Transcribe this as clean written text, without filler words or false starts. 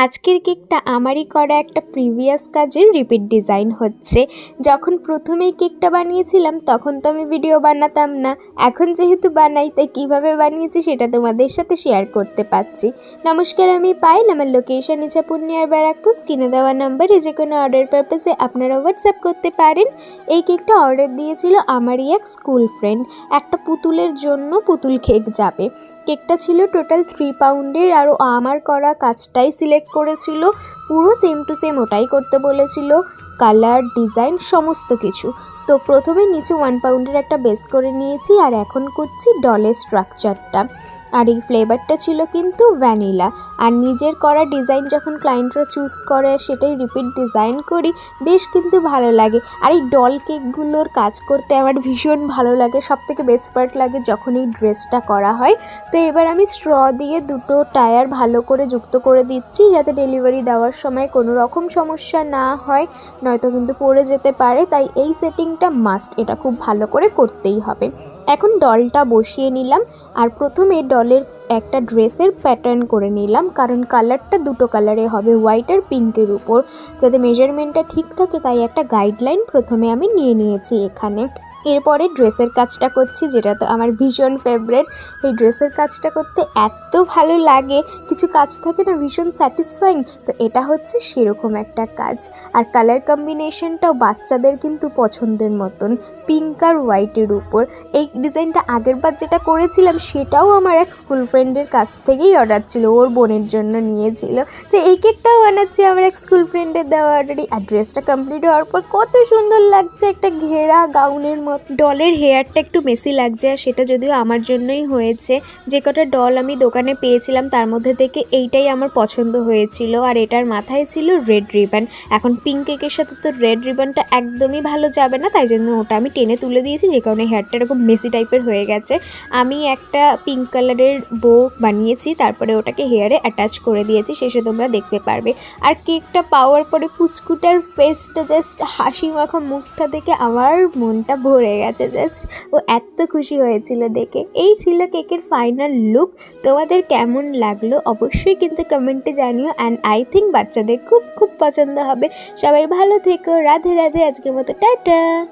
আজকের কেকটা আমারই করা একটা প্রিভিয়াস কাজের রিপিট ডিজাইন হচ্ছে। যখন প্রথমেই কেকটা বানিয়েছিলাম তখন তো আমি ভিডিও বানাতাম না, এখন যেহেতু বানাই তাই কীভাবে বানিয়েছি সেটা তোমাদের সাথে শেয়ার করতে পারছি। নমস্কার, আমি পায়েল। আমার লোকেশন ইছাপুর নিয়ার ব্যারাকপুর। স্ক্রিনে দেওয়া নাম্বারে যে কোনো অর্ডার পারপাসে আপনারা হোয়াটসঅ্যাপ করতে পারেন। এই কেকটা অর্ডার দিয়েছিল আমারই এক স্কুল ফ্রেন্ড। একটা পুতুলের জন্য পুতুল কেক যাবে। কেকটা ছিল টোটাল 3 পাউন্ডের, আর আমার করা কাজটাই সিলেক্ট করেছিল, পুরো সেম টু সেম ওটাই করতে বলেছিল, কালার, ডিজাইন সমস্ত কিছু। তো প্রথমে নিচে 1 পাউন্ডের একটা বেস করে নিয়েছি, আর এখন করছি ডলের স্ট্রাকচারটা। আর এই ফ্লেভারটা ছিল কিন্তু ভ্যানিলা। আর নিজের করা ডিজাইন যখন ক্লায়েন্টরা চুজ করে সেটাই রিপিট ডিজাইন করি, বেশ কিন্তু ভালো লাগে। আর এই ডল কেকগুলোর কাজ করতে আমার ভীষণ ভালো লাগে। সবথেকে বেস্ট পার্ট লাগে যখন এই ড্রেসটা করা হয়। তো এবার আমি স্ট্র দিয়ে দুটো টায়ার ভালো করে যুক্ত করে দিচ্ছি, যাতে ডেলিভারি দেওয়ার সময় কোনো রকম সমস্যা না হয়, নয়তো কিন্তু পড়ে যেতে পারে। তাই এই সেটিংটা মাস্ট, এটা খুব ভালো করে করতেই হবে। এখন ডলটা বসিয়ে নিলাম, আর প্রথমে ডলের একটা ড্রেসের প্যাটার্ন করে নিলাম, কারণ কালারটা দুটো কালারে হবে, হোয়াইট আর পিঙ্কের উপর, যাতে মেজারমেন্টটা ঠিক থাকে। তাই একটা গাইডলাইন প্রথমে আমি নিয়ে নিয়েছি এখানে। এরপরে ড্রেসের কাজটা করছি, যেটা তো আমার ভীষণ ফেভারিট। এই ড্রেসের কাজটা করতে এত ভালো লাগে, কিছু কাজ থাকে না ভীষণ স্যাটিসফাইং, তো এটা হচ্ছে সেরকম একটা কাজ। আর কালার কম্বিনেশনটাও বাচ্চাদের কিন্তু পছন্দের মতন, পিঙ্ক আর হোয়াইটের উপর। এই ডিজাইনটা আগেরবার যেটা করেছিলাম সেটাও আমার এক স্কুল ফ্রেন্ডের কাছ থেকেই অর্ডার ছিল, ওর বোনের জন্য নিয়েছিল। তো এই কেকটাও বানাচ্ছি আমার এক স্কুল ফ্রেন্ডের দেওয়া অর্ডারই। আর ড্রেসটা কমপ্লিট হওয়ার পর কত সুন্দর লাগছে, একটা ঘেরা গাউনের মতো। ডলের হেয়ারটা একটু মেসি লাগছে, আর সেটা যদিও আমার জন্যই হয়েছে। যে কটা ডল আমি দোকানে পেয়েছিলাম তার মধ্যে থেকে এইটাই আমার পছন্দ হয়েছিল। আর এটার মাথায় ছিল রেড রিবন। এখন পিঙ্ক কেকের সাথে তো রেড রিবনটা একদমই ভালো যাবে না, তাই জন্য ওটা আমি টেনে তুলে দিয়েছি, যে কারণে হেয়ারটা এরকম মেসি টাইপের হয়ে গেছে। আমি একটা পিঙ্ক কালারের বো বানিয়েছি, তারপরে ওটাকে হেয়ারে অ্যাটাচ করে দিয়েছি, শেষে তোমরা দেখতে পারবে। আর কেকটা পাওয়ার পরে পুচকুটার ফেসটা, জাস্ট হাসি মাখা মুখটা দেখে আমার মনটা ভরে গেছে। জাস্ট ও এত খুশি হয়েছিল দেখে। এই ছিল কেকের ফাইনাল লুক। তোমাদের কেমন লাগলো অবশ্যই কিন্তু কমেন্টে জানিও। অ্যান্ড আই থিঙ্ক বাচ্চাদের খুব খুব পছন্দ হবে। সবাই ভালো থেকো, রাধে রাধে, আজকের মতো টাটা।